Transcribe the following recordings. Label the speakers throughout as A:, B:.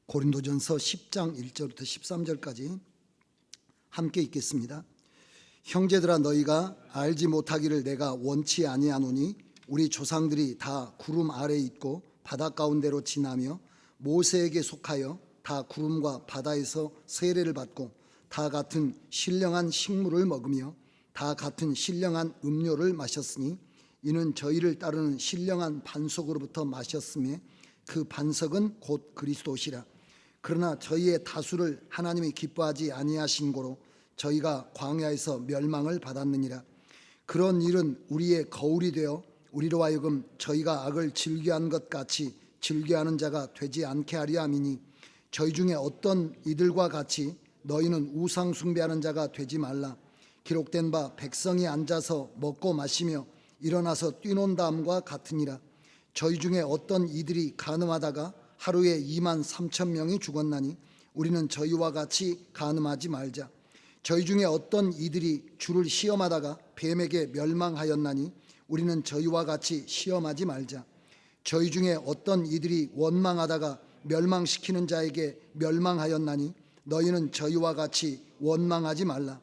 A: 고린도전서 10장 1절부터 13절까지 함께 읽겠습니다. 형제들아, 너희가 알지 못하기를 내가 원치 아니하노니 우리 조상들이 다 구름 아래에 있고 바다 가운데로 지나며 모세에게 속하여 다 구름과 바다에서 세례를 받고 다 같은 신령한 식물을 먹으며 다 같은 신령한 음료를 마셨으니 이는 저희를 따르는 신령한 반석으로부터 마셨음에 그 반석은 곧 그리스도시라. 그러나 저희의 다수를 하나님이 기뻐하지 아니하신 고로 저희가 광야에서 멸망을 받았느니라. 그런 일은 우리의 거울이 되어 우리로 하여금 저희가 악을 즐겨한 것 같이 즐겨하는 자가 되지 않게 하려 함이니, 저희 중에 어떤 이들과 같이 너희는 우상 숭배하는 자가 되지 말라. 기록된 바 백성이 앉아서 먹고 마시며 일어나서 뛰논다함과 같으니라. 저희 중에 어떤 이들이 간음하다가 하루에 2만 3천 명이 죽었나니 우리는 저희와 같이 간음하지 말자. 저희 중에 어떤 이들이 주를 시험하다가 뱀에게 멸망하였나니 우리는 저희와 같이 시험하지 말자. 저희 중에 어떤 이들이 원망하다가 멸망시키는 자에게 멸망하였나니 너희는 저희와 같이 원망하지 말라.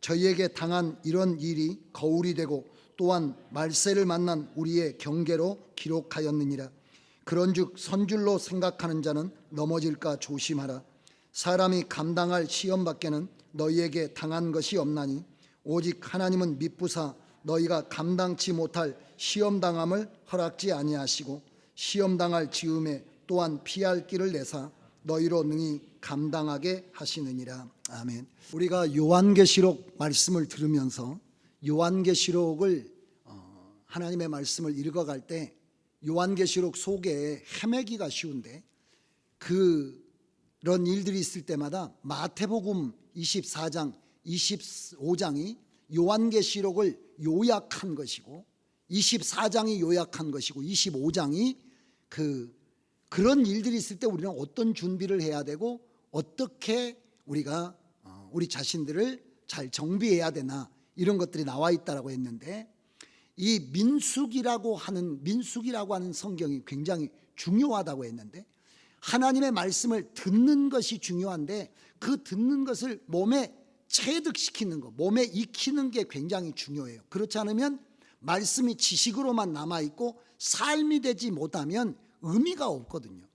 A: 저희에게 당한 이런 일이 거울이 되고 또한 말세를 만난 우리의 경계로 기록하였느니라. 그런즉 선줄로 생각하는 자는 넘어질까 조심하라. 사람이 감당할 시험 밖에는 너희에게 당한 것이 없나니 오직 하나님은 미쁘사 너희가 감당치 못할 시험당함을 허락지 아니하시고 시험당할 즈음에 또한 피할 길을 내사 너희로 능히 감당하게 하시느니라. 아멘. 우리가 요한계시록 말씀을 들으면서 요한계시록을 하나님의 말씀을 읽어갈 때 요한계시록 속에 헤매기가 쉬운데, 그런 일들이 있을 때마다 마태복음 24장, 25장이 요한계시록을 요약한 것이고 24장이 요약한 것이고 25장이 그런 일들이 있을 때 우리는 어떤 준비를 해야 되고 어떻게 우리가 우리 자신들을 잘 정비해야 되나, 이런 것들이 나와 있다라고 했는데, 이 민수기라고 하는 성경이 굉장히 중요하다고 했는데, 하나님의 말씀을 듣는 것이 중요한데 그 듣는 것을 몸에 체득시키는 것, 몸에 익히는 게 굉장히 중요해요. 그렇지 않으면 말씀이 지식으로만 남아있고 삶이 되지 못하면 의미가 없거든요.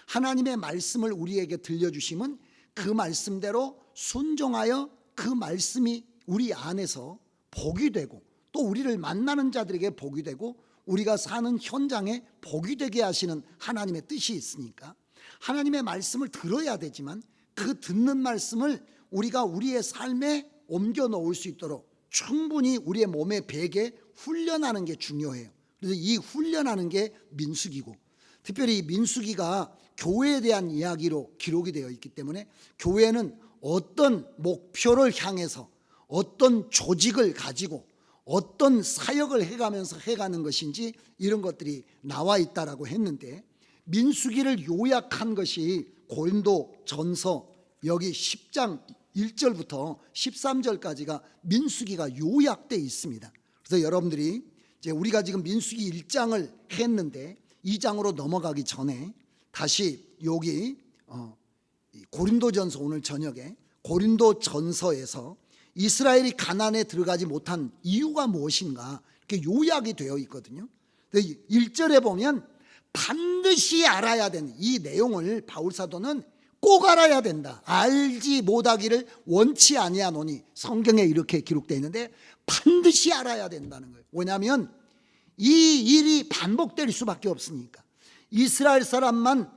A: 하나님의 말씀을 우리에게 들려주시면 그 말씀대로 순종하여 그 말씀이 우리 안에서 복이 되고 또 우리를 만나는 자들에게 복이 되고 우리가 사는 현장에 복이 되게 하시는 하나님의 뜻이 있으니까 하나님의 말씀을 들어야 되지만 그 듣는 말씀을 우리가 우리의 삶에 옮겨 놓을 수 있도록 충분히 우리의 몸에 배게 훈련하는 게 중요해요. 그래서 이 훈련하는 게 민수기고, 특별히 이 민수기가 교회에 대한 이야기로 기록이 되어 있기 때문에 교회는 어떤 목표를 향해서 어떤 조직을 가지고 어떤 사역을 해가면서 해가는 것인지 이런 것들이 나와 있다라고 했는데, 민수기를 요약한 것이 고린도전서 여기 10장 1절부터 13절까지가 민수기가 요약되어 있습니다. 그래서 여러분들이 이제 우리가 지금 민수기 1장을 했는데 2장으로 넘어가기 전에 다시 여기 고린도전서, 오늘 저녁에 고린도전서에서 이스라엘이 가나안에 들어가지 못한 이유가 무엇인가 이렇게 요약이 되어 있거든요. 1절에 보면 반드시 알아야 되는 이 내용을 바울사도는 꼭 알아야 된다. 알지 못하기를 원치 아니하노니, 성경에 이렇게 기록되어 있는데 반드시 알아야 된다는 거예요. 왜냐하면 이 일이 반복될 수밖에 없으니까. 이스라엘 사람만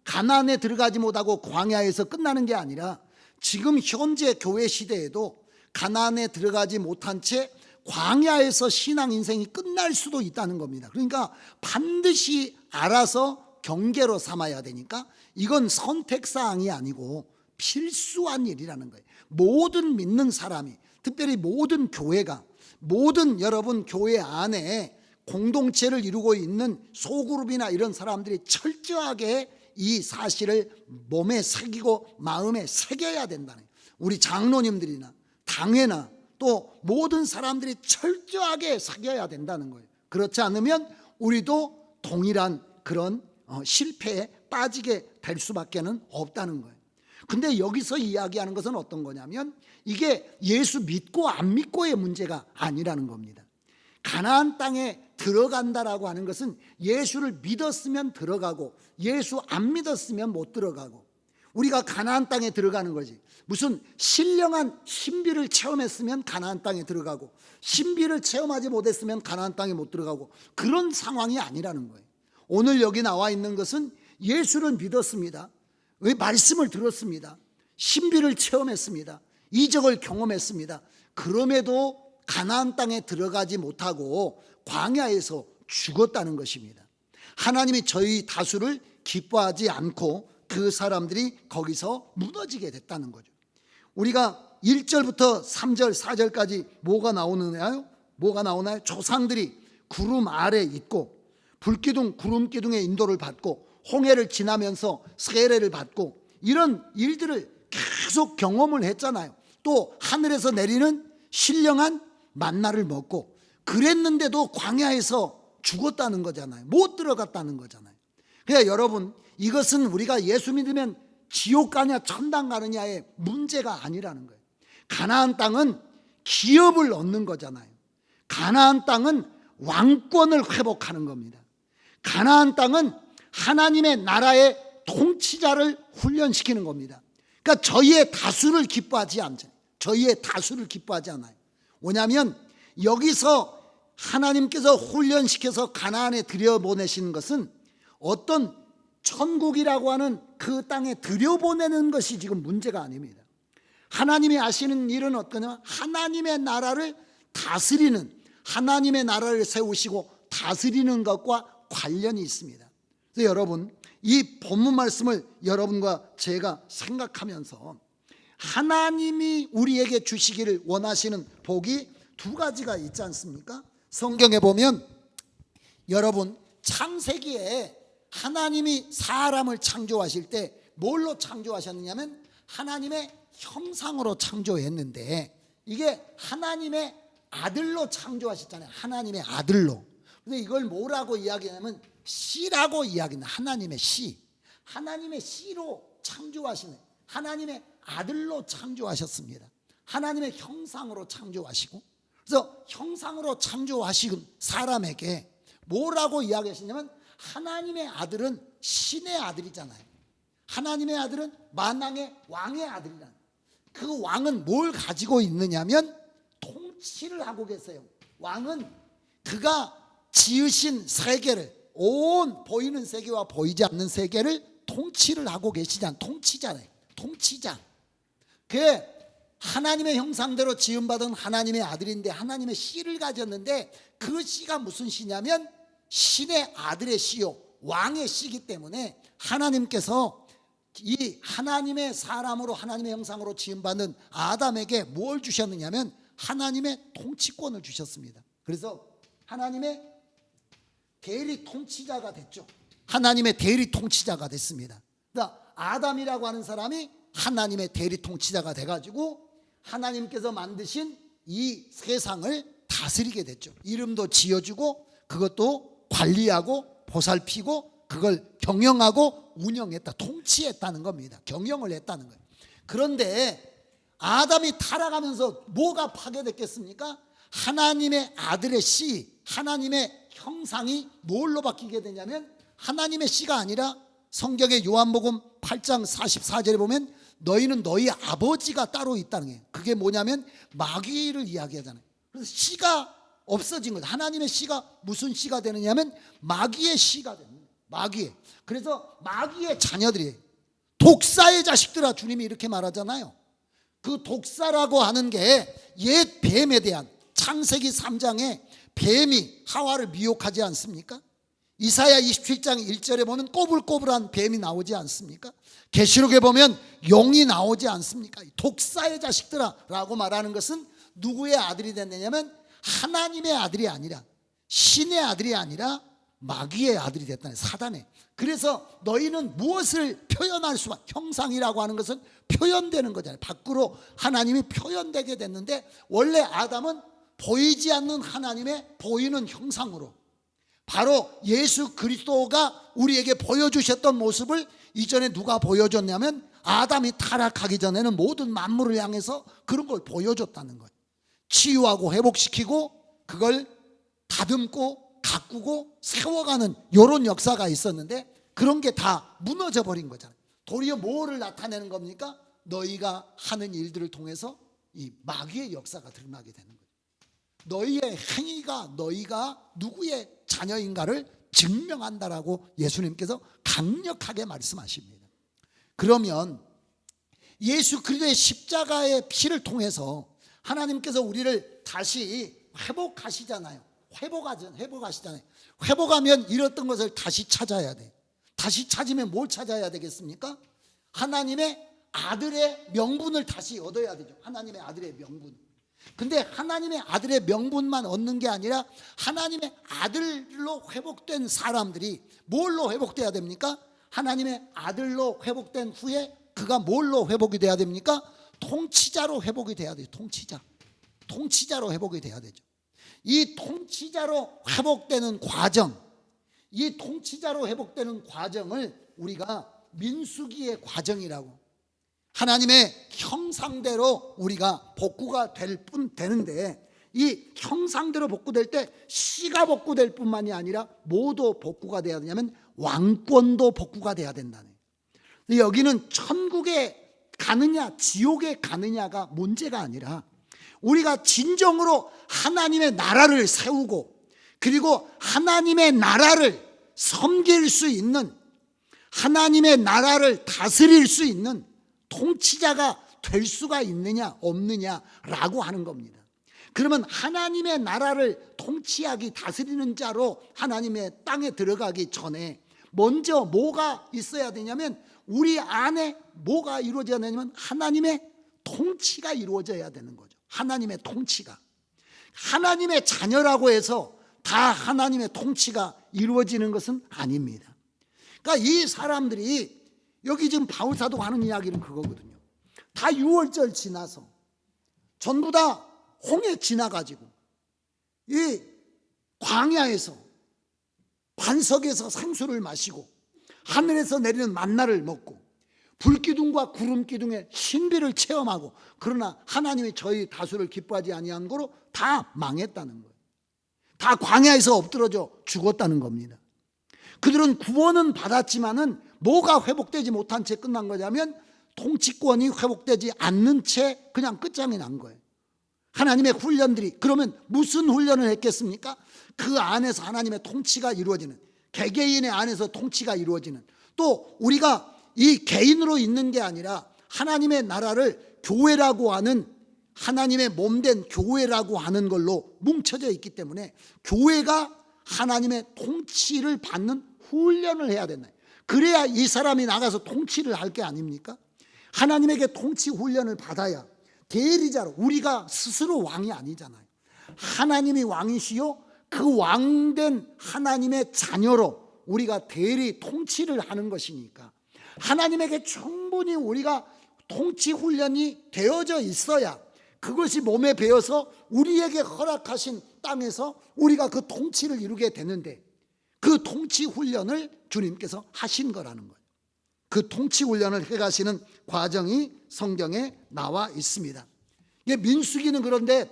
A: 가나안에 들어가지 못하고 광야에서 끝나는 게 아니라 지금 현재 교회 시대에도 가나안에 들어가지 못한 채 광야에서 신앙 인생이 끝날 수도 있다는 겁니다. 그러니까 반드시 알아서 경계로 삼아야 되니까 이건 선택사항이 아니고 필수한 일이라는 거예요. 모든 믿는 사람이, 특별히 모든 교회가, 모든 여러분 교회 안에 공동체를 이루고 있는 소그룹이나 이런 사람들이 철저하게 이 사실을 몸에 새기고 마음에 새겨야 된다는 거예요. 우리 장로님들이나 당회나 또 모든 사람들이 철저하게 새겨야 된다는 거예요. 그렇지 않으면 우리도 동일한 그런 실패에 빠지게 될 수밖에는 없다는 거예요. 근데 여기서 이야기하는 것은 어떤 거냐면 이게 예수 믿고 안 믿고의 문제가 아니라는 겁니다. 가나안 땅에 들어간다라고 하는 것은 예수를 믿었으면 들어가고 예수 안 믿었으면 못 들어가고, 우리가 가나안 땅에 들어가는 거지. 무슨 신령한 신비를 체험했으면 가나안 땅에 들어가고 신비를 체험하지 못했으면 가나안 땅에 못 들어가고, 그런 상황이 아니라는 거예요. 오늘 여기 나와 있는 것은 예수를 믿었습니다. 왜? 말씀을 들었습니다. 신비를 체험했습니다. 이적을 경험했습니다. 그럼에도 가나안 땅에 들어가지 못하고 광야에서 죽었다는 것입니다. 하나님이 저희 다수를 기뻐하지 않고 그 사람들이 거기서 무너지게 됐다는 거죠. 우리가 1절부터 3절 4절까지 뭐가 나오나요? 조상들이 구름 아래 있고 불기둥 구름 기둥의 인도를 받고 홍해를 지나면서 세례를 받고 이런 일들을 계속 경험을 했잖아요. 또 하늘에서 내리는 신령한 만나를 먹고 그랬는데도 광야에서 죽었다는 거잖아요. 못 들어갔다는 거잖아요. 그러니까 여러분, 이것은 우리가 예수 믿으면 지옥 가냐 천당 가느냐의 문제가 아니라는 거예요. 가나안 땅은 기업을 얻는 거잖아요. 가나안 땅은 왕권을 회복하는 겁니다. 가나안 땅은 하나님의 나라의 통치자를 훈련시키는 겁니다. 그러니까 저희의 다수를 기뻐하지 않죠. 저희의 다수를 기뻐하지 않아요. 뭐냐면 여기서 하나님께서 훈련시켜서 가나안에 들여보내시는 것은 어떤 천국이라고 하는 그 땅에 들여보내는 것이 지금 문제가 아닙니다. 하나님이 하시는 일은 어떠냐? 하나님의 나라를 다스리는, 하나님의 나라를 세우시고 다스리는 것과 관련이 있습니다. 그래서 여러분, 이 본문 말씀을 여러분과 제가 생각하면서 하나님이 우리에게 주시기를 원하시는 복이 두 가지가 있지 않습니까? 성경에 보면 여러분, 창세기에 하나님이 사람을 창조하실 때 뭘로 창조하셨느냐면 하나님의 형상으로 창조했는데, 이게 하나님의 아들로 창조하셨잖아요. 하나님의 아들로. 근데 이걸 뭐라고 이야기하냐면 씨라고 이야기합니다. 하나님의 씨. 하나님의 씨로 창조하시는, 하나님의 아들로 창조하셨습니다. 하나님의 형상으로 창조하시고, 그래서 형상으로 창조하신 사람에게 뭐라고 이야기하시냐면 하나님의 아들은 신의 아들이잖아요. 하나님의 아들은 만왕의 왕의 아들이란, 그 왕은 뭘 가지고 있느냐면 통치를 하고 계세요. 왕은 그가 지으신 세계를, 온 보이는 세계와 보이지 않는 세계를 통치를 하고 계시잖아요. 통치자네. 통치자. 그 하나님의 형상대로 지음받은 하나님의 아들인데 하나님의 씨를 가졌는데 그 씨가 무슨 씨냐면 신의 아들의 씨요, 왕의 씨이기 때문에 하나님께서 이 하나님의 사람으로 하나님의 형상으로 지음받은 아담에게 뭘 주셨느냐면 하나님의 통치권을 주셨습니다. 그래서 하나님의 대리 통치자가 됐죠. 하나님의 대리 통치자가 됐습니다. 그러니까 아담이라고 하는 사람이 하나님의 대리 통치자가 돼가지고 하나님께서 만드신 이 세상을 다스리게 됐죠. 이름도 지어주고 그것도 관리하고 보살피고 그걸 경영하고 운영했다, 통치했다는 겁니다. 경영을 했다는 거예요. 그런데 아담이 타락하면서 뭐가 파괴됐겠습니까? 하나님의 아들의 씨, 하나님의 형상이 뭘로 바뀌게 되냐면 하나님의 씨가 아니라 성경의 요한복음 8장 44절에 보면 너희는 너희 아버지가 따로 있다는 게, 그게 뭐냐면 마귀를 이야기하잖아요. 그래서 씨가 없어진 거죠. 하나님의 씨가 무슨 씨가 되느냐면 마귀의 씨가 됩니다. 마귀의. 그래서 마귀의 자녀들이 독사의 자식들아, 주님이 이렇게 말하잖아요. 그 독사라고 하는 게 옛 뱀에 대한, 창세기 3장에 뱀이 하와를 미혹하지 않습니까? 이사야 27장 1절에 보면 꼬불꼬불한 뱀이 나오지 않습니까? 계시록에 보면 용이 나오지 않습니까? 독사의 자식들아 라고 말하는 것은 누구의 아들이 됐느냐면 하나님의 아들이 아니라, 신의 아들이 아니라 마귀의 아들이 됐다는, 사단의. 그래서 너희는 무엇을 표현할 수만, 형상이라고 하는 것은 표현되는 거잖아요. 밖으로 하나님이 표현되게 됐는데 원래 아담은 보이지 않는 하나님의 보이는 형상으로, 바로 예수 그리스도가 우리에게 보여주셨던 모습을 이전에 누가 보여줬냐면 아담이 타락하기 전에는 모든 만물을 향해서 그런 걸 보여줬다는 거예요. 치유하고 회복시키고 그걸 다듬고 가꾸고 세워가는 이런 역사가 있었는데 그런 게 다 무너져 버린 거잖아요. 도리어 뭐를 나타내는 겁니까? 너희가 하는 일들을 통해서 이 마귀의 역사가 드러나게 되는 거예요. 너희의 행위가 너희가 누구의 자녀인가를 증명한다라고 예수님께서 강력하게 말씀하십니다. 그러면 예수 그리스도의 십자가의 피를 통해서 하나님께서 우리를 다시 회복하시잖아요. 회복하시잖아요. 회복하면 잃었던 것을 다시 찾아야 돼. 다시 찾으면 뭘 찾아야 되겠습니까? 하나님의 아들의 명분을 다시 얻어야 되죠. 하나님의 아들의 명분. 근데 하나님의 아들의 명분만 얻는 게 아니라 하나님의 아들로 회복된 사람들이 뭘로 회복돼야 됩니까? 하나님의 아들로 회복된 후에 그가 뭘로 회복이 돼야 됩니까? 통치자로 회복이 돼야 돼요. 통치자로 회복이 돼야 되죠. 이 통치자로 회복되는 과정, 이 통치자로 회복되는 과정을 우리가 민수기의 과정이라고, 하나님의 형상대로 우리가 복구가 되는데 이 형상대로 복구될 때 씨가 복구될 뿐만이 아니라 뭐도 복구가 돼야 되냐면 왕권도 복구가 돼야 된다네. 여기는 천국에 가느냐 지옥에 가느냐가 문제가 아니라 우리가 진정으로 하나님의 나라를 세우고 그리고 하나님의 나라를 섬길 수 있는, 하나님의 나라를 다스릴 수 있는 통치자가 될 수가 있느냐 없느냐라고 하는 겁니다. 그러면 하나님의 나라를 통치하기 다스리는 자로 하나님의 땅에 들어가기 전에 먼저 뭐가 있어야 되냐면 우리 안에 뭐가 이루어져야 되냐면 하나님의 통치가 이루어져야 되는 거죠. 하나님의 통치가. 하나님의 자녀라고 해서 다 하나님의 통치가 이루어지는 것은 아닙니다. 그러니까 이 사람들이 여기 지금 바울사도가 하는 이야기는 그거거든요. 다 6월절 지나서 전부 다 홍해 지나가지고 이 광야에서 반석에서 생수를 마시고 하늘에서 내리는 만나를 먹고 불기둥과 구름기둥의 신비를 체험하고, 그러나 하나님이 저희 다수를 기뻐하지 아니한 거로 다 망했다는 거예요. 다 광야에서 엎드러져 죽었다는 겁니다. 그들은 구원은 받았지만은 뭐가 회복되지 못한 채 끝난 거냐면 통치권이 회복되지 않는 채 그냥 끝장이 난 거예요. 하나님의 훈련들이, 그러면 무슨 훈련을 했겠습니까? 그 안에서 하나님의 통치가 이루어지는, 개개인의 안에서 통치가 이루어지는, 또 우리가 이 개인으로 있는 게 아니라 하나님의 나라를 교회라고 하는, 하나님의 몸된 교회라고 하는 걸로 뭉쳐져 있기 때문에 교회가 하나님의 통치를 받는 훈련을 해야 된다. 그래야 이 사람이 나가서 통치를 할 게 아닙니까? 하나님에게 통치 훈련을 받아야 대리자로, 우리가 스스로 왕이 아니잖아요. 하나님이 왕이시요 그 왕된 하나님의 자녀로 우리가 대리 통치를 하는 것이니까 하나님에게 충분히 우리가 통치 훈련이 되어져 있어야 그것이 몸에 배어서 우리에게 허락하신 땅에서 우리가 그 통치를 이루게 되는데, 그 통치 훈련을 주님께서 하신 거라는 거예요. 그 통치 훈련을 해가시는 과정이 성경에 나와 있습니다. 민수기는 그런데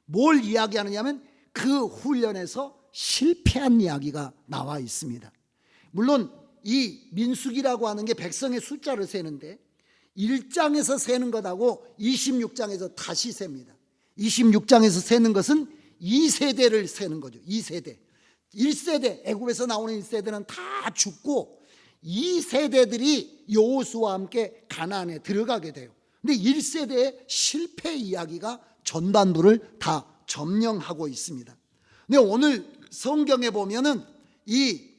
A: 뭘 이야기하느냐면 그 훈련에서 실패한 이야기가 나와 있습니다. 물론 이 민수기라고 하는 게 백성의 숫자를 세는데 1장에서 세는 것하고 26장에서 다시 셉니다. 26장에서 세는 것은 2세대를 세는 거죠. 2세대. 1세대, 애굽에서 나오는 1세대는 다 죽고 2세대들이 여호수아와 함께 가나안에 들어가게 돼요. 근데 1세대의 실패 이야기가 전반부를 다 점령하고 있습니다. 근데 오늘 성경에 보면은 이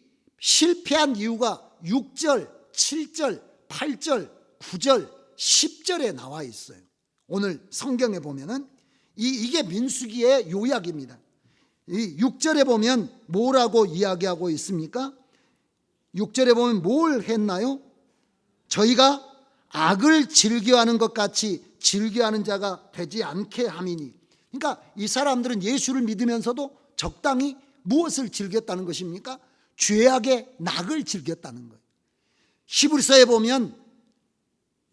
A: 실패한 이유가 6절, 7절, 8절, 9절, 10절에 나와 있어요. 오늘 성경에 보면은 이게 민수기의 요약입니다. 이 6절에 보면 뭐라고 이야기하고 있습니까? 6절에 보면 뭘 했나요? 저희가 악을 즐겨하는 것 같이 즐겨하는 자가 되지 않게 함이니. 그러니까 이 사람들은 예수를 믿으면서도 적당히 무엇을 즐겼다는 것입니까? 죄악의 낙을 즐겼다는 거예요. 히브리서에 보면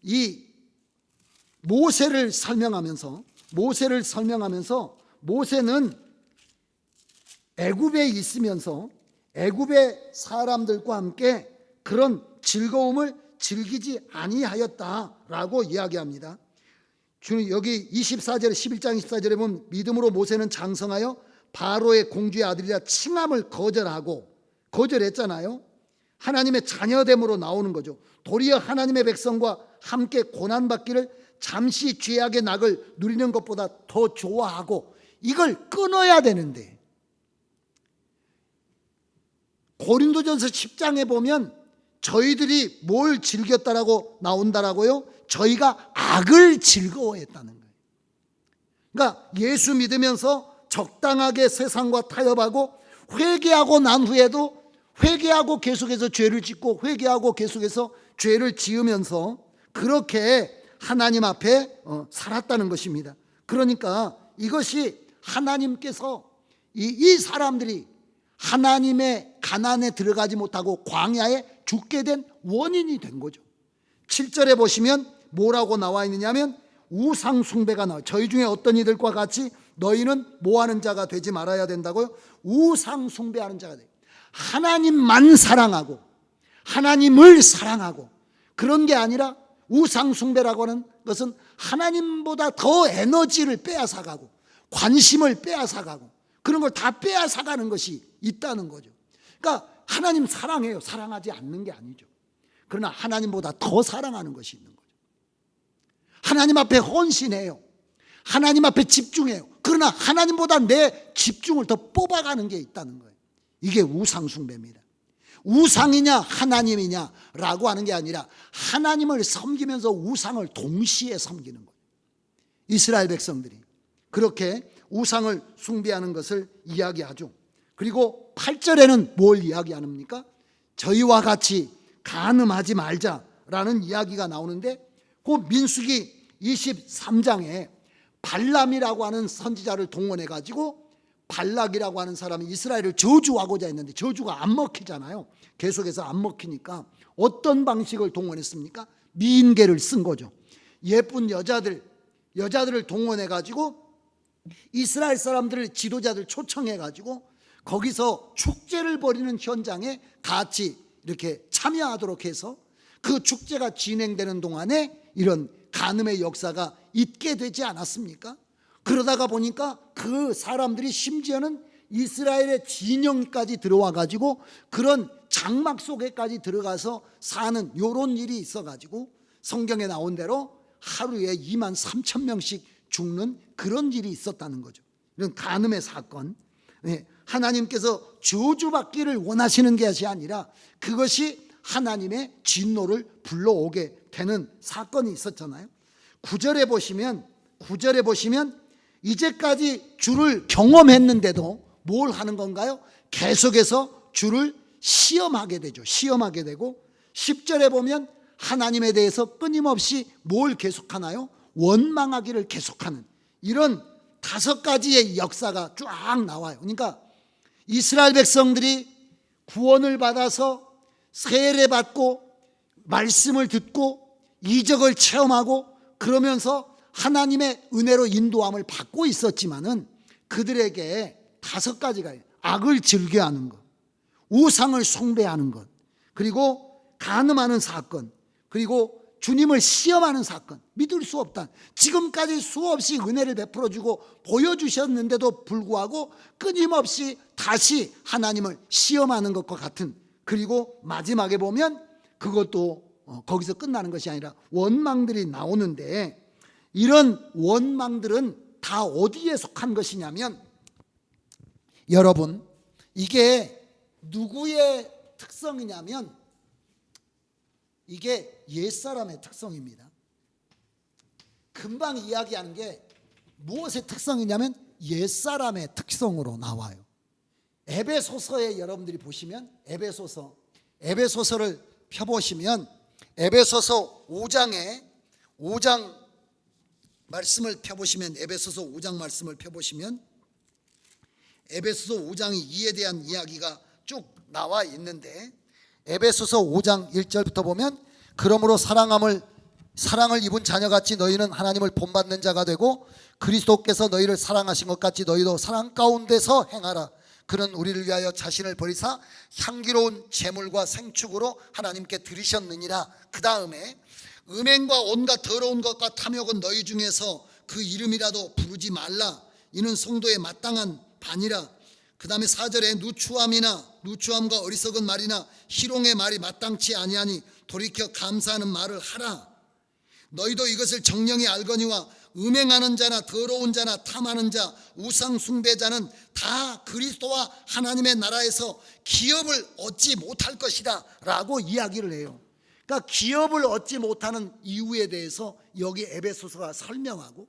A: 이 모세를 설명하면서 모세는 애굽에 있으면서 애굽의 사람들과 함께 그런 즐거움을 즐기지 아니하였다라고 이야기합니다. 여기 24절에 11장 24절에 보면 믿음으로 모세는 장성하여 바로의 공주의 아들이라 칭함을 거절했잖아요. 하나님의 자녀됨으로 나오는 거죠. 도리어 하나님의 백성과 함께 고난받기를 잠시 죄악의 낙을 누리는 것보다 더 좋아하고 이걸 끊어야 되는데, 고린도전서 10장에 보면 저희들이 뭘 즐겼다라고 나온다라고요? 저희가 악을 즐거워했다는 거예요. 그러니까 예수 믿으면서 적당하게 세상과 타협하고 회개하고 난 후에도 회개하고 계속해서 죄를 짓고 회개하고 계속해서 죄를 지으면서 그렇게 하나님 앞에 살았다는 것입니다. 그러니까 이것이 하나님께서 이 사람들이 하나님의 가난에 들어가지 못하고 광야에 죽게 된 원인이 된 거죠. 7절에 보시면 뭐라고 나와 있느냐면 우상 숭배가 나와요. 저희 중에 어떤 이들과 같이 너희는 뭐하는 자가 되지 말아야 된다고요? 우상 숭배하는 자가 돼요. 하나님만 사랑하고 하나님을 사랑하고 그런 게 아니라 우상 숭배라고 하는 것은 하나님보다 더 에너지를 빼앗아가고 관심을 빼앗아가고 그런 걸 다 빼앗아가는 것이 있다는 거죠. 그러니까 하나님 사랑해요. 사랑하지 않는 게 아니죠. 그러나 하나님보다 더 사랑하는 것이 있는 거죠. 하나님 앞에 헌신해요. 하나님 앞에 집중해요. 그러나 하나님보다 내 집중을 더 뽑아가는 게 있다는 거예요. 이게 우상 숭배입니다. 우상이냐 하나님이냐라고 하는 게 아니라 하나님을 섬기면서 우상을 동시에 섬기는 거예요. 이스라엘 백성들이 그렇게 우상을 숭배하는 것을 이야기하죠. 그리고 8절에는 뭘 이야기합니까? 저희와 같이 간음하지 말자라는 이야기가 나오는데, 그 민수기 23장에 발람이라고 하는 선지자를 동원해 가지고 발락이라고 하는 사람이 이스라엘을 저주하고자 했는데 저주가 안 먹히잖아요. 계속해서 안 먹히니까 어떤 방식을 동원했습니까? 미인계를 쓴 거죠. 예쁜 여자들을 동원해 가지고 이스라엘 사람들을 지도자들 초청해 가지고 거기서 축제를 벌이는 현장에 같이 이렇게 참여하도록 해서 그 축제가 진행되는 동안에 이런 간음의 역사가 있게 되지 않았습니까? 그러다가 보니까 그 사람들이 심지어는 이스라엘의 진영까지 들어와 가지고 그런 장막 속에까지 들어가서 사는 이런 일이 있어 가지고 성경에 나온 대로 하루에 2만 3천 명씩 죽는 그런 일이 있었다는 거죠. 이런 간음의 사건. 하나님께서 저주받기를 원하시는 것이 아니라 그것이 하나님의 진노를 불러오게 되는 사건이 있었잖아요. 9절에 보시면 이제까지 주를 경험했는데도 뭘 하는 건가요? 계속해서 주를 시험하게 되죠. 시험하게 되고 10절에 보면 하나님에 대해서 끊임없이 뭘 계속하나요? 원망하기를 계속하는 이런 5가지의 역사가 쫙 나와요. 그러니까 이스라엘 백성들이 구원을 받아서 세례받고 말씀을 듣고 이적을 체험하고 그러면서 하나님의 은혜로 인도함을 받고 있었지만은 그들에게 5가지가 악을 즐겨하는 것, 우상을 숭배하는 것, 그리고 간음하는 사건, 그리고 주님을 시험하는 사건, 믿을 수 없다. 지금까지 수없이 은혜를 베풀어주고 보여주셨는데도 불구하고 끊임없이 다시 하나님을 시험하는 것과 같은, 그리고 마지막에 보면 그것도 거기서 끝나는 것이 아니라 원망들이 나오는데, 이런 원망들은 다 어디에 속한 것이냐면, 여러분, 이게 누구의 특성이냐면 이게 옛사람의 특성입니다. 금방 이야기하는 게 무엇의 특성이냐면 옛사람의 특성으로 나와요. 에베소서에 여러분들이 보시면 에베소서를 펴보시면 에베소서 5장 말씀을 펴보시면 에베소서 5장 말씀을 펴보시면 에베소서 5장이 이에 대한 이야기가 쭉 나와 있는데,
B: 에베소서 5장 1절부터 보면 그러므로 사랑을 입은 자녀같이 너희는 하나님을 본받는 자가 되고 그리스도께서 너희를 사랑하신 것 같이 너희도 사랑 가운데서 행하라. 그는 우리를 위하여 자신을 버리사 향기로운 제물과 생축으로 하나님께 드리셨느니라. 그 다음에 음행과 온갖 더러운 것과 탐욕은 너희 중에서 그 이름이라도 부르지 말라. 이는 성도의 마땅한 반이라. 그 다음에 4절에 누추함과 어리석은 말이나 희롱의 말이 마땅치 아니하니 돌이켜 감사하는 말을 하라. 너희도 이것을 정령이 알거니와 음행하는 자나 더러운 자나 탐하는 자 우상 숭배자는 다 그리스도와 하나님의 나라에서 기업을 얻지 못할 것이다 라고 이야기를 해요. 그러니까 기업을 얻지 못하는 이유에 대해서 여기 에베소서가 설명하고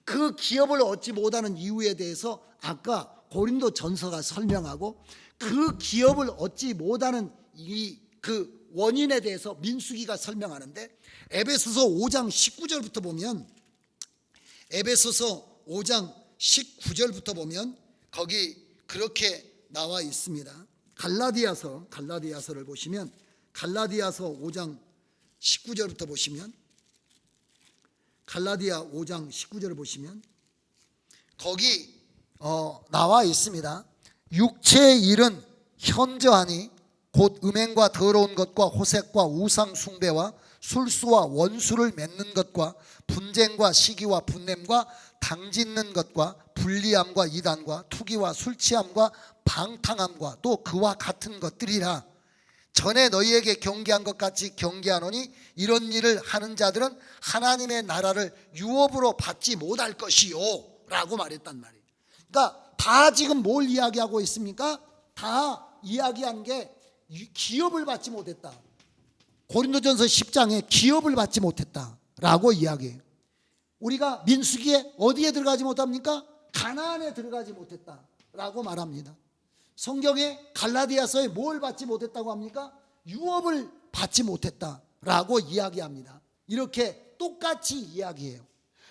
B: 그 기업을 얻지 못하는 이유에 대해서 아까 고린도 전서가 설명하고 그 기업을 얻지 못하는 그 원인에 대해서 민수기가 설명하는데 에베소서 5장 19절부터 보면 에베소서 5장 19절부터 보면 거기 그렇게 나와 있습니다. 갈라디아서를 보시면 갈라디아서 5장 19절부터 보시면 갈라디아 5장 19절을 보시면 거기 나와 있습니다. 육체의 일은 현저하니 곧 음행과 더러운 것과 호색과 우상 숭배와 술수와 원수를 맺는 것과 분쟁과 시기와 분냄과 당짓는 것과 불리함과 이단과 투기와 술취함과 방탕함과 또 그와 같은 것들이라. 전에 너희에게 경계한 것 같이 경계하노니 이런 일을 하는 자들은 하나님의 나라를 유업으로 받지 못할 것이요 라고 말했단 말이에요. 그러니까 다 지금 뭘 이야기하고 있습니까? 다 이야기한 게 기업을 받지 못했다. 고린도전서 10장에 기업을 받지 못했다라고 이야기해요. 우리가 민수기에 어디에 들어가지 못합니까? 가나안에 들어가지 못했다라고 말합니다. 성경에 갈라디아서에 뭘 받지 못했다고 합니까? 유업을 받지 못했다라고 이야기합니다. 이렇게 똑같이 이야기해요.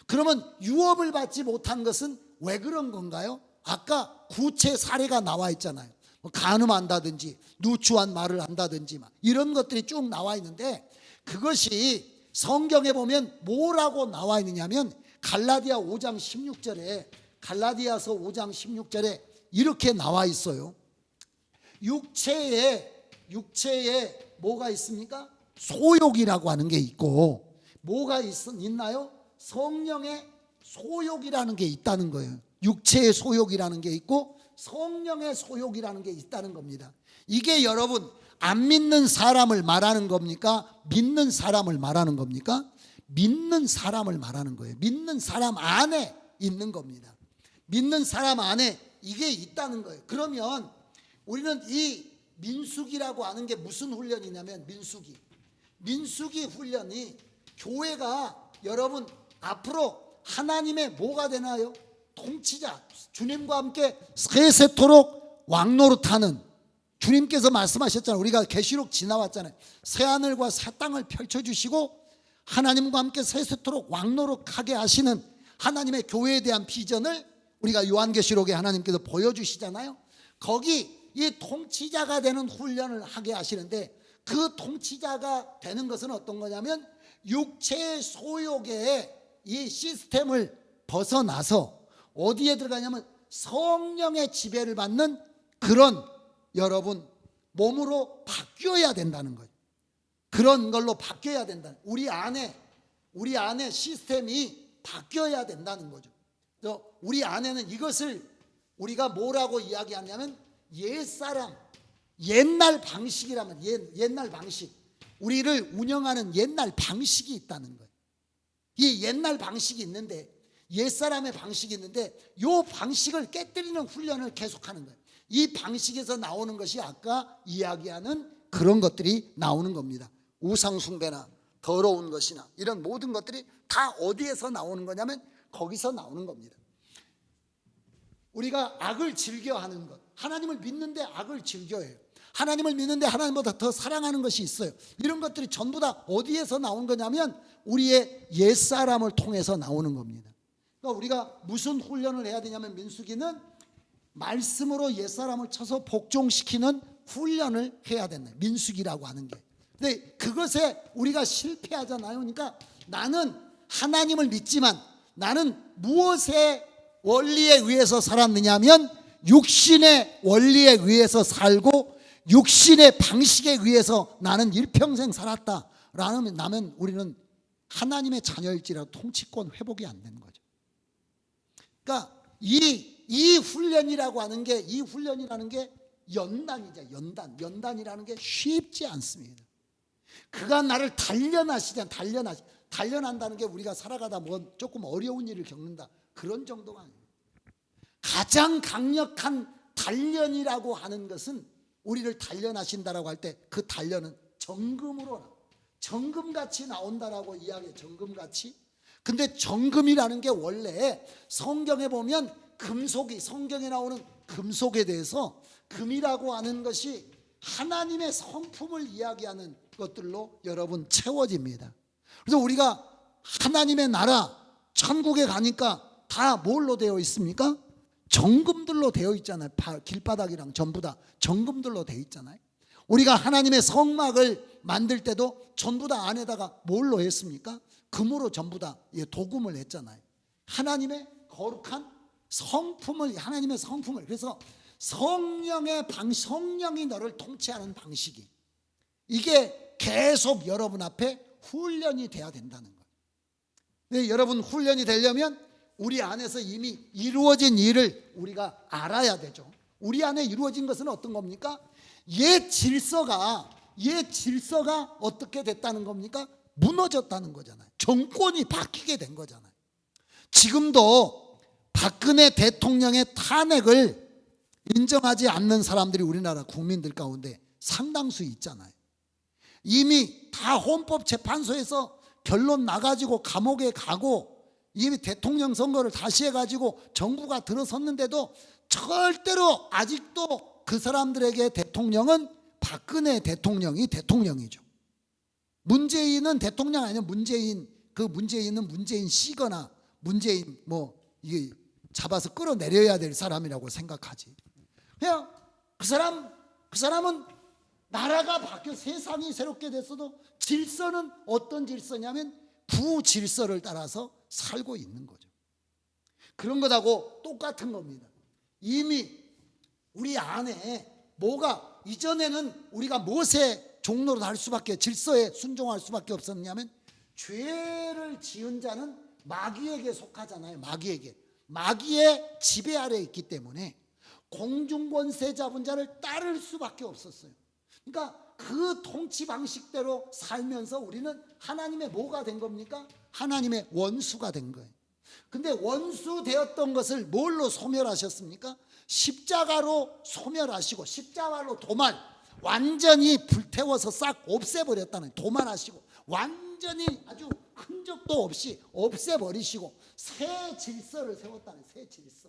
B: 그러면 유업을 받지 못한 것은 왜 그런 건가요? 아까 구체 사례가 나와 있잖아요. 간음한다든지 누추한 말을 한다든지 이런 것들이 쭉 나와 있는데 그것이 성경에 보면 뭐라고 나와 있느냐면 갈라디아 5장 16절에 갈라디아서 5장 16절에 이렇게 나와 있어요. 육체에 뭐가 있습니까? 소욕이라고 하는 게 있고 뭐가 있나요? 성령의 소욕이라는 게 있다는 거예요. 육체의 소욕이라는 게 있고 성령의 소욕이라는 게 있다는 겁니다. 이게 여러분 안 믿는 사람을 말하는 겁니까? 믿는 사람을 말하는 겁니까? 믿는 사람을 말하는 거예요. 믿는 사람 안에 있는 겁니다. 믿는 사람 안에 이게 있다는 거예요. 그러면 우리는 이 민수기라고 하는 게 무슨 훈련이냐면 민수기 훈련이 교회가 여러분 앞으로 하나님의 뭐가 되나요? 통치자, 주님과 함께 세세토록 왕노릇하는, 주님께서 말씀하셨잖아요. 우리가 계시록 지나왔잖아요. 새하늘과 새 땅을 펼쳐주시고 하나님과 함께 세세토록 왕노릇하게 하시는 하나님의 교회에 대한 비전을 우리가 요한계시록에 하나님께서 보여주시잖아요. 거기 이 통치자가 되는 훈련을 하게 하시는데 그 통치자가 되는 것은 어떤 거냐면 육체의 소욕의 이 시스템을 벗어나서 어디에 들어가냐면 성령의 지배를 받는 그런 여러분 몸으로 바뀌어야 된다는 거예요. 그런 걸로 바뀌어야 된다. 우리 안에 시스템이 바뀌어야 된다는 거죠. 그래서 우리 안에는 이것을 우리가 뭐라고 이야기하냐면 옛사람, 옛날 방식이라면 옛날 방식, 우리를 운영하는 옛날 방식이 있다는 거예요. 이 옛날 방식이 있는데 옛사람의 방식이 있는데 이 방식을 깨뜨리는 훈련을 계속하는 거예요. 이 방식에서 나오는 것이 아까 이야기하는 그런 것들이 나오는 겁니다. 우상숭배나 더러운 것이나 이런 모든 것들이 다 어디에서 나오는 거냐면 거기서 나오는 겁니다. 우리가 악을 즐겨하는 것, 하나님을 믿는데 악을 즐겨해요. 하나님을 믿는데 하나님보다 더 사랑하는 것이 있어요. 이런 것들이 전부 다 어디에서 나온 거냐면 우리의 옛사람을 통해서 나오는 겁니다. 그러니까 우리가 무슨 훈련을 해야 되냐면 민수기는 말씀으로 옛사람을 쳐서 복종시키는
A: 훈련을 해야 된다. 민수기라고 하는 게. 근데 그것에 우리가 실패하잖아요. 그러니까 나는 하나님을 믿지만 나는 무엇의 원리에 의해서 살았느냐면 육신의 원리에 의해서 살고 육신의 방식에 의해서 나는 일평생 살았다라면 우리는 하나님의 자녀일지라도 통치권 회복이 안 되는 거죠. 그러니까 이 훈련이라고 하는 게, 이 훈련이라는 게 연단이죠. 연단이라는 게 쉽지 않습니다. 그가 나를 단련한다는 게 우리가 살아가다 뭐 조금 어려운 일을 겪는다 그런 정도가 아니에요. 가장 강력한 단련이라고 하는 것은 우리를 단련하신다라고 할 때 그 단련은 정금같이 나온다라고 이야기해요. 정금같이. 근데 정금이라는 게 원래 성경에 보면 성경에 나오는 금속에 대해서 금이라고 하는 것이 하나님의 성품을 이야기하는 것들로 여러분 채워집니다. 그래서 우리가 하나님의 나라 천국에 가니까 다 뭘로 되어 있습니까? 정금들로 되어 있잖아요. 길바닥이랑 전부 다 정금들로 되어 있잖아요. 우리가 하나님의 성막을 만들 때도 전부 다 안에다가 뭘로 했습니까? 금으로 전부 다 도금을 했잖아요. 하나님의 거룩한 성품을, 하나님의 성품을. 그래서 성령이 너를 통치하는 방식이, 이게 계속 여러분 앞에 훈련이 돼야 된다는 거예요. 근데 여러분 훈련이 되려면 우리 안에서 이미 이루어진 일을 우리가 알아야 되죠. 우리 안에 이루어진 것은 어떤 겁니까? 옛 질서가 어떻게 됐다는 겁니까? 무너졌다는 거잖아요. 정권이 바뀌게 된 거잖아요. 지금도 박근혜 대통령의 탄핵을 인정하지 않는 사람들이 우리나라 국민들 가운데 상당수 있잖아요. 이미 다 헌법재판소에서 결론 나가지고 감옥에 가고 이미 대통령 선거를 다시 해가지고 정부가 들어섰는데도 절대로 아직도 그 사람들에게 대통령은 박근혜 대통령이 대통령이죠. 문재인은 대통령 아니야. 문재인은 문재인 씨거나 문재인 이게 잡아서 끌어내려야 될 사람이라고 생각하지. 그냥 그 사람은 나라가 바뀌어 세상이 새롭게 됐어도 질서는 어떤 질서냐면 부질서를 따라서 살고 있는 거죠. 그런 것하고 똑같은 겁니다. 이미 우리 안에 뭐가, 이전에는 우리가 무엇에 종로로 할 수밖에, 질서에 순종할 수밖에 없었냐면 죄를 지은 자는 마귀에게 속하잖아요. 마귀의 지배 아래에 있기 때문에 공중권세 잡은 자를 따를 수밖에 없었어요. 그러니까 그 통치 방식대로 살면서 우리는 하나님의 뭐가 된 겁니까? 하나님의 원수가 된 거예요. 근데 원수 되었던 것을 뭘로 소멸하셨습니까? 십자가로 소멸하시고, 십자가로 완전히 불태워서 싹 없애버렸다는, 도말하시고 완전히 아주 흔적도 없이 없애버리시고 새 질서를 세웠다는, 새 질서.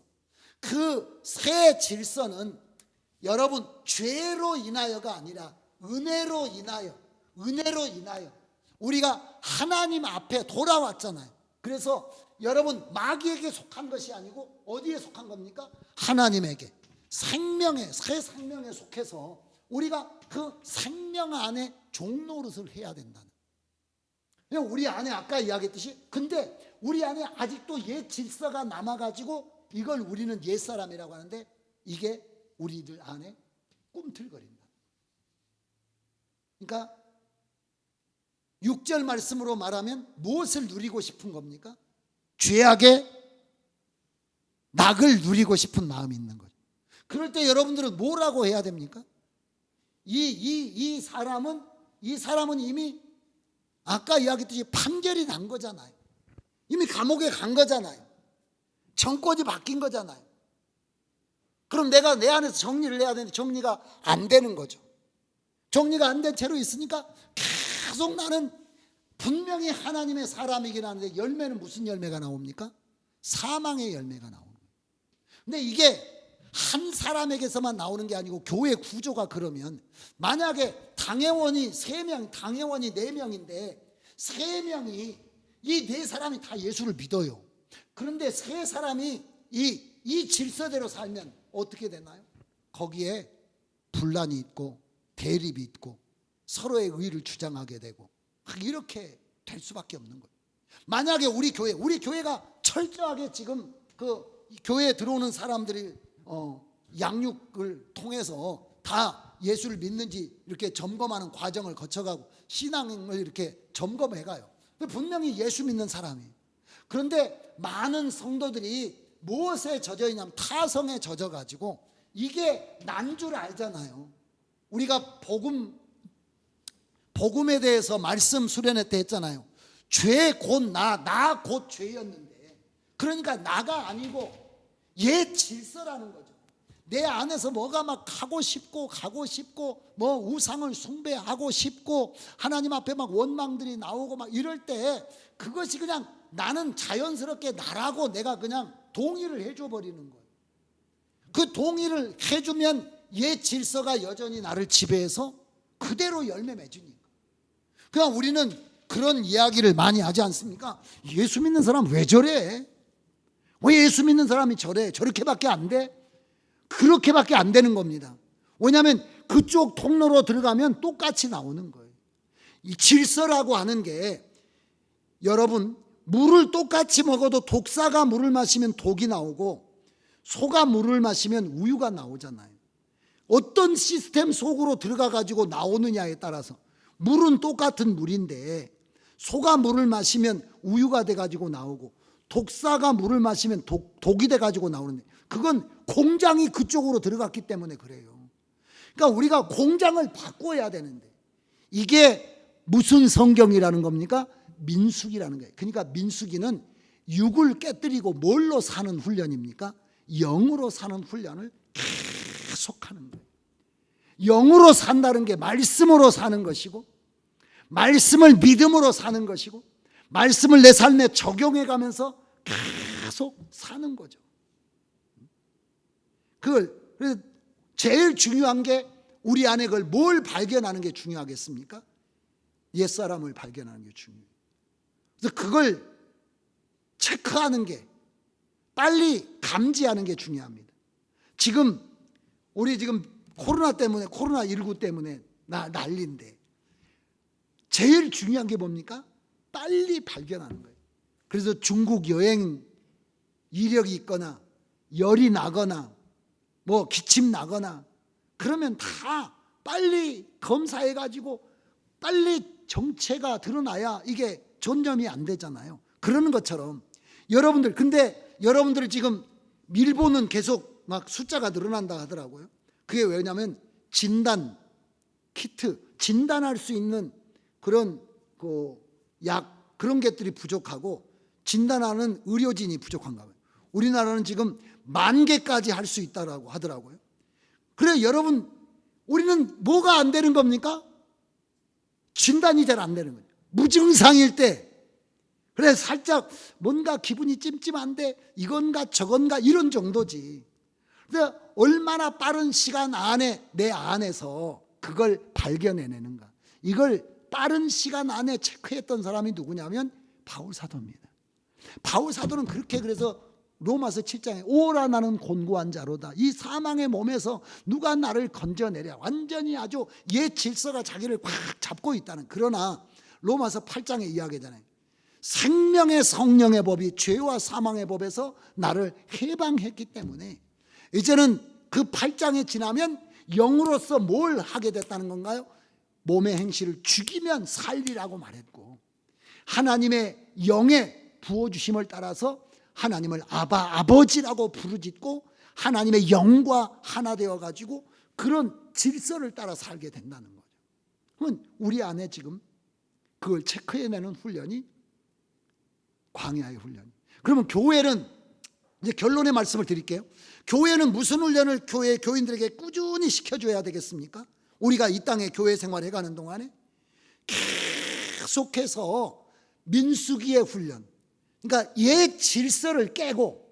A: 그 새 질서는 여러분 죄로 인하여가 아니라 은혜로 인하여 우리가 하나님 앞에 돌아왔잖아요. 그래서 여러분 마귀에게 속한 것이 아니고 어디에 속한 겁니까? 하나님에게, 새 생명에 속해서 우리가 그 생명 안에 종노릇을 해야 된다는. 우리 안에 아까 이야기했듯이, 근데 우리 안에 아직도 옛 질서가 남아가지고 이걸 우리는 옛사람이라고 하는데 이게 우리들 안에 꿈틀거린다. 그러니까 6절 말씀으로 말하면 무엇을 누리고 싶은 겁니까? 죄악의 낙을 누리고 싶은 마음이 있는 거죠. 그럴 때 여러분들은 뭐라고 해야 됩니까? 이 사람은 이미 아까 이야기했듯이 판결이 난 거잖아요. 이미 감옥에 간 거잖아요. 정권이 바뀐 거잖아요. 그럼 내가 내 안에서 정리를 해야 되는데 정리가 안 되는 거죠. 정리가 안 된 채로 있으니까 계속 나는 분명히 하나님의 사람이긴 한데 열매는 무슨 열매가 나옵니까? 사망의 열매가 나오는 거예요. 근데 이게 한 사람에게서만 나오는 게 아니고 교회 구조가 그러면, 만약에 당회원이 3명, 당회원이 4명인데 3명이, 이 4사람이 다 예수를 믿어요. 그런데 3사람이 이 질서대로 살면 어떻게 되나요? 거기에 분란이 있고 대립이 있고 서로의 의의를 주장하게 되고 이렇게 될 수밖에 없는 거예요. 만약에 우리 교회가 철저하게 지금 그 교회에 들어오는 사람들이 양육을 통해서 다 예수를 믿는지 이렇게 점검하는 과정을 거쳐가고 신앙을 이렇게 점검해가요. 분명히 예수 믿는 사람이에요. 그런데 많은 성도들이 무엇에 젖어 있냐면 타성에 젖어가지고 이게 난 줄 알잖아요. 우리가 복음에 대해서 말씀 수련회 때 했잖아요. 죄 곧 나 곧 죄였는데, 그러니까 나가 아니고 옛 질서라는 거죠. 내 안에서 뭐가 막 하고 싶고 뭐 우상을 숭배하고 싶고 하나님 앞에 막 원망들이 나오고 막 이럴 때 그것이 그냥 나는 자연스럽게 나라고 내가 그냥 동의를 해줘 버리는 거예요. 그 동의를 해주면 옛 질서가 여전히 나를 지배해서 그대로 열매 맺으니까. 그냥 우리는 그런 이야기를 많이 하지 않습니까? 예수 믿는 사람 왜 저래? 왜 예수 믿는 사람이 저래? 저렇게밖에 안 돼? 그렇게밖에 안 되는 겁니다. 왜냐하면 그쪽 통로로 들어가면 똑같이 나오는 거예요. 이 질서라고 하는 게, 여러분, 물을 똑같이 먹어도 독사가 물을 마시면 독이 나오고 소가 물을 마시면 우유가 나오잖아요. 어떤 시스템 속으로 들어가 가지고 나오느냐에 따라서 물은 똑같은 물인데 소가 물을 마시면 우유가 돼 가지고 나오고 독사가 물을 마시면 독이 돼 가지고 나오는데, 그건 공장이 그쪽으로 들어갔기 때문에 그래요. 그러니까 우리가 공장을 바꿔야 되는데, 이게 무슨 성경이라는 겁니까? 민수기라는 거예요. 그러니까 민수기는 육을 깨뜨리고 뭘로 사는 훈련입니까? 영으로 사는 훈련을 계속하는 거예요. 영으로 산다는 게 말씀으로 사는 것이고, 말씀을 믿음으로 사는 것이고, 말씀을 내 삶에 적용해 가면서 계속 사는 거죠. 그래서 제일 중요한 게, 우리 안에 그걸 뭘 발견하는 게 중요하겠습니까? 옛사람을 발견하는 게 중요해요. 그래서 그걸 체크하는 게, 빨리 감지하는 게 중요합니다. 우리 지금 코로나19 때문에 난리인데, 제일 중요한 게 뭡니까? 빨리 발견하는 거예요. 그래서 중국 여행 이력이 있거나 열이 나거나 뭐 기침 나거나 그러면 다 빨리 검사해 가지고 빨리 정체가 드러나야 이게 전염이 안 되잖아요. 그러는 것처럼 근데 여러분들 지금 일본은 계속 막 숫자가 늘어난다 하더라고요. 그게 왜냐하면 진단 키트, 진단할 수 있는 그런 약, 그런 것들이 부족하고 진단하는 의료진이 부족한가 봐요. 우리나라는 지금 10,000개까지 할 수 있다라고 하더라고요. 그래, 여러분, 우리는 뭐가 안 되는 겁니까? 진단이 잘 안 되는 거예요. 무증상일 때, 그래 살짝 뭔가 기분이 찜찜한데 이건가 저건가 이런 정도지. 근데 얼마나 빠른 시간 안에 내 안에서 그걸 발견해내는가, 이걸 빠른 시간 안에 체크했던 사람이 누구냐면 바울 사도입니다. 바울 사도는 그렇게, 그래서 로마서 7장에 오라 나는 곤고한 자로다, 이 사망의 몸에서 누가 나를 건져내랴, 완전히 아주 옛 질서가 자기를 꽉 잡고 있다는. 그러나 로마서 8장에 이야기하잖아요. 생명의 성령의 법이 죄와 사망의 법에서 나를 해방했기 때문에 이제는 그 8장에 지나면 영으로서 뭘 하게 됐다는 건가요? 몸의 행실을 죽이면 살리라고 말했고, 하나님의 영의 부어주심을 따라서 하나님을 아버지라고 부르짖고 하나님의 영과 하나 되어가지고 그런 질서를 따라 살게 된다는 거죠. 그러면 우리 안에 지금 그걸 체크해내는 훈련이 광야의 훈련. 그러면 교회는, 이제 결론의 말씀을 드릴게요. 교회는 무슨 훈련을 교인들에게 꾸준히 시켜줘야 되겠습니까? 우리가 이 땅에 교회 생활해가는 동안에 계속해서 민수기의 훈련, 그러니까 옛 질서를 깨고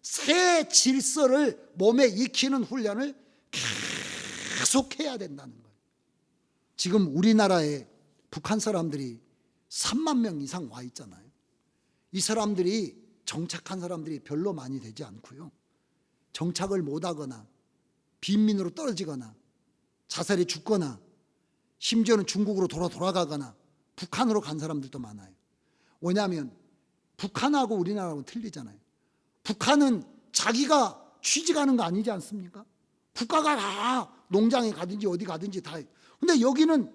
A: 새 질서를 몸에 익히는 훈련을 계속해야 된다는 거예요. 지금 우리나라에 북한 사람들이 3만 명 이상 와 있잖아요. 이 사람들이 정착한 사람들이 별로 많이 되지 않고요, 정착을 못하거나 빈민으로 떨어지거나 자살해 죽거나 심지어는 중국으로 돌아가거나 북한으로 간 사람들도 많아요. 왜냐하면 북한하고 우리나라하고 틀리잖아요. 북한은 자기가 취직하는 거 아니지 않습니까? 국가가 다 농장에 가든지 어디 가든지 다 해요. 근데 여기는,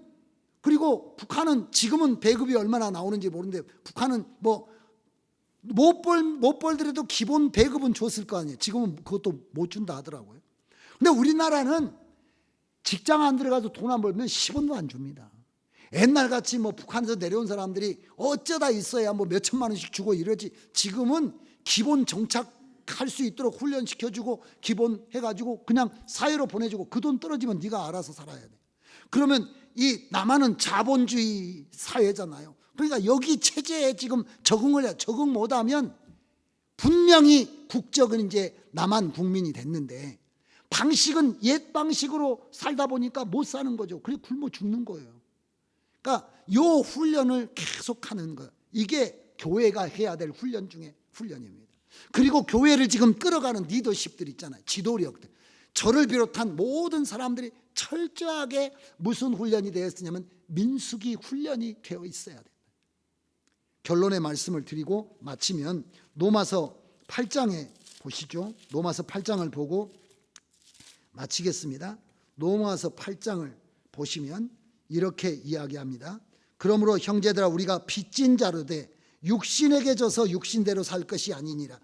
A: 그리고 북한은 지금은 배급이 얼마나 나오는지 모르는데 북한은 뭐 못 벌더라도 기본 배급은 줬을 거 아니에요. 지금은 그것도 못 준다 하더라고요. 근데 우리나라는 직장 안 들어가서 돈 안 벌면 10원도 안 줍니다. 옛날같이 뭐 북한에서 내려온 사람들이 어쩌다 있어야 뭐 몇 천만 원씩 주고 이러지, 지금은 기본 정착할 수 있도록 훈련시켜주고 기본 해가지고 그냥 사회로 보내주고 그 돈 떨어지면 네가 알아서 살아야 돼. 그러면 이 남한은 자본주의 사회잖아요. 그러니까 여기 체제에 지금 적응을 해야, 적응 못하면 분명히 국적은 이제 남한 국민이 됐는데 방식은 옛 방식으로 살다 보니까 못 사는 거죠. 그래서 굶어 죽는 거예요. 그러니까 요 훈련을 계속하는 거, 이게 교회가 해야 될 훈련 중에 훈련입니다. 그리고 교회를 지금 끌어가는 리더십들 있잖아요. 지도력들. 저를 비롯한 모든 사람들이 철저하게 무슨 훈련이 되어 있으냐면 민수기 훈련이 되어 있어야 된다. 결론의 말씀을 드리고 마치면 로마서 8장에 보시죠. 로마서 8장을 보고 마치겠습니다. 로마서 8장을 보시면 이렇게 이야기합니다. 그러므로 형제들아 우리가 빚진 자로 돼 육신에게 져서 육신대로 살 것이 아니니라.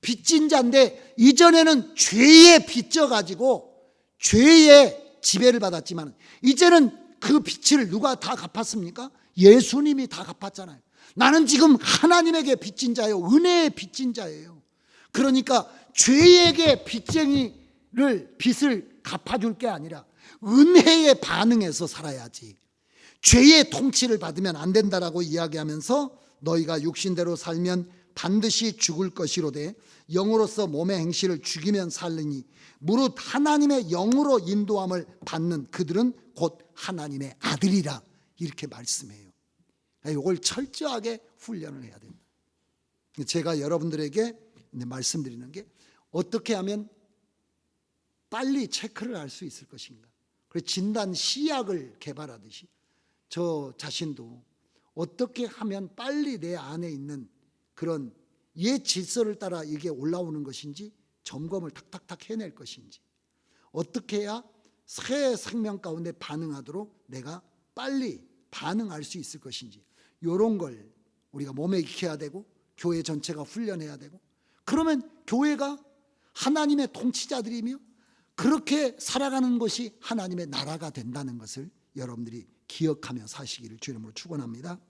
A: 빚진 자인데 이전에는 죄에 빚져 가지고 죄의 지배를 받았지만 이제는 그 빚을 누가 다 갚았습니까? 예수님이 다 갚았잖아요. 나는 지금 하나님에게 빚진 자예요. 은혜의 빚진 자예요. 그러니까 죄에게 빚을 갚아줄 게 아니라 은혜에 반응해서 살아야지. 죄의 통치를 받으면 안 된다라고 이야기하면서 너희가 육신대로 살면 반드시 죽을 것이로되 영으로서 몸의 행실을 죽이면 살리니 무릇 하나님의 영으로 인도함을 받는 그들은 곧 하나님의 아들이라, 이렇게 말씀해요. 이걸 철저하게 훈련을 해야 된다. 제가 여러분들에게 말씀드리는 게 어떻게 하면 빨리 체크를 할 수 있을 것인가. 그래서 진단 시약을 개발하듯이 저 자신도 어떻게 하면 빨리 내 안에 있는 그런 옛 질서를 따라 이게 올라오는 것인지 점검을 탁탁탁 해낼 것인지, 어떻게 해야 새 생명 가운데 반응하도록 내가 빨리 반응할 수 있을 것인지, 이런 걸 우리가 몸에 익혀야 되고 교회 전체가 훈련해야 되고, 그러면 교회가 하나님의 통치자들이며 그렇게 살아가는 것이 하나님의 나라가 된다는 것을 여러분들이 기억하며 사시기를 주의 이름으로 축원합니다.